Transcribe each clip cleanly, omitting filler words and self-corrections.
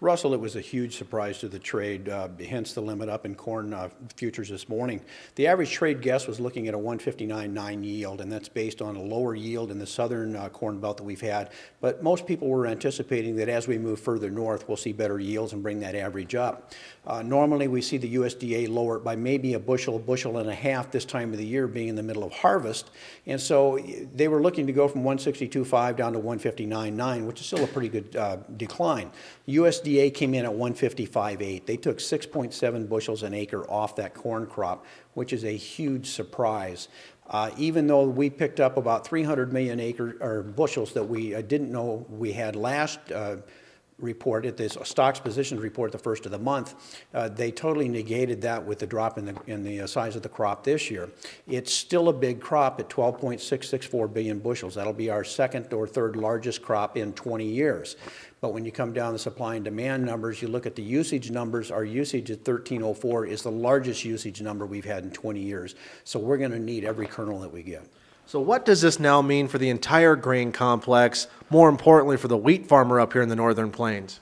Russell, it was a huge surprise to the trade, hence the limit up in corn futures this morning. The average trade guess was looking at a 159.9 yield, and that's based on a lower yield in the southern corn belt that we've had. But most people were anticipating that as we move further north, we'll see better yields and bring that average up. Normally, we see the USDA lower it by maybe a bushel and a half this time of the year, being in the middle of harvest. And so they were looking to go from 162.5 down to 159.9, which is still a pretty good decline. USDA came in at 155.8. They took 6.7 bushels an acre off that corn crop, which is a huge surprise. Even though we picked up about 300 million bushels that we didn't know we had last report at this stocks positions report the first of the month, they totally negated that with the drop in the size of the crop this year. It's still a big crop at 12.664 billion bushels. That'll be our second or third largest crop in 20 years. But when you come down the supply and demand numbers, you look at the usage numbers, our usage at 1304 is the largest usage number we've had in 20 years. So we're going to need every kernel that we get. So what does this now mean for the entire grain complex, more importantly for the wheat farmer up here in the Northern Plains?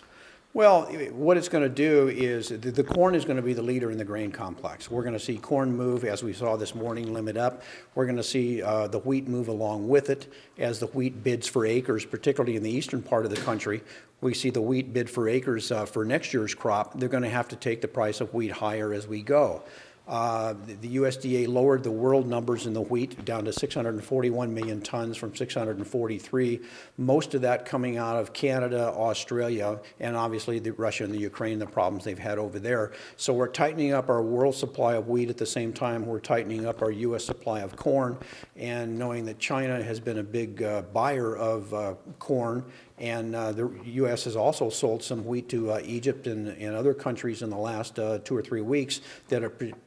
Well, what it's going to do is the corn is going to be the leader in the grain complex. We're going to see corn move, as we saw this morning, limit up. We're going to see the wheat move along with it as the wheat bids for acres, particularly in the eastern part of the country. We see the wheat bid for acres for next year's crop. They're going to have to take the price of wheat higher as we go. The USDA lowered the world numbers in the wheat down to 641 million tons from 643, most of that coming out of Canada, Australia, and obviously Russia and the Ukraine, the problems they've had over there. So we're tightening up our world supply of wheat at the same time we're tightening up our U.S. supply of corn, and knowing that China has been a big buyer of corn, and the U.S. has also sold some wheat to Egypt and other countries in the last 2 or 3 weeks that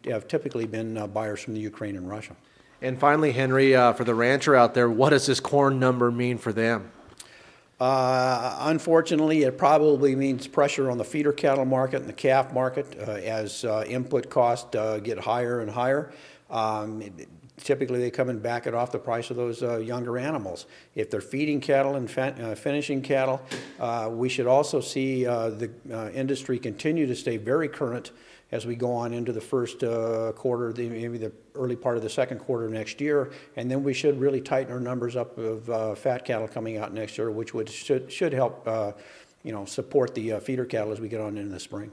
have typically been buyers from the Ukraine and Russia. And finally, Henry, for the rancher out there, what does this corn number mean for them? Unfortunately, it probably means pressure on the feeder cattle market and the calf market as input costs get higher and higher. Typically, they come and back it off the price of those younger animals. If they're feeding cattle and finishing cattle, we should also see the industry continue to stay very current as we go on into the first quarter, maybe the early part of the second quarter next year, and then we should really tighten our numbers up of fat cattle coming out next year, which should help support the feeder cattle as we get on into the spring.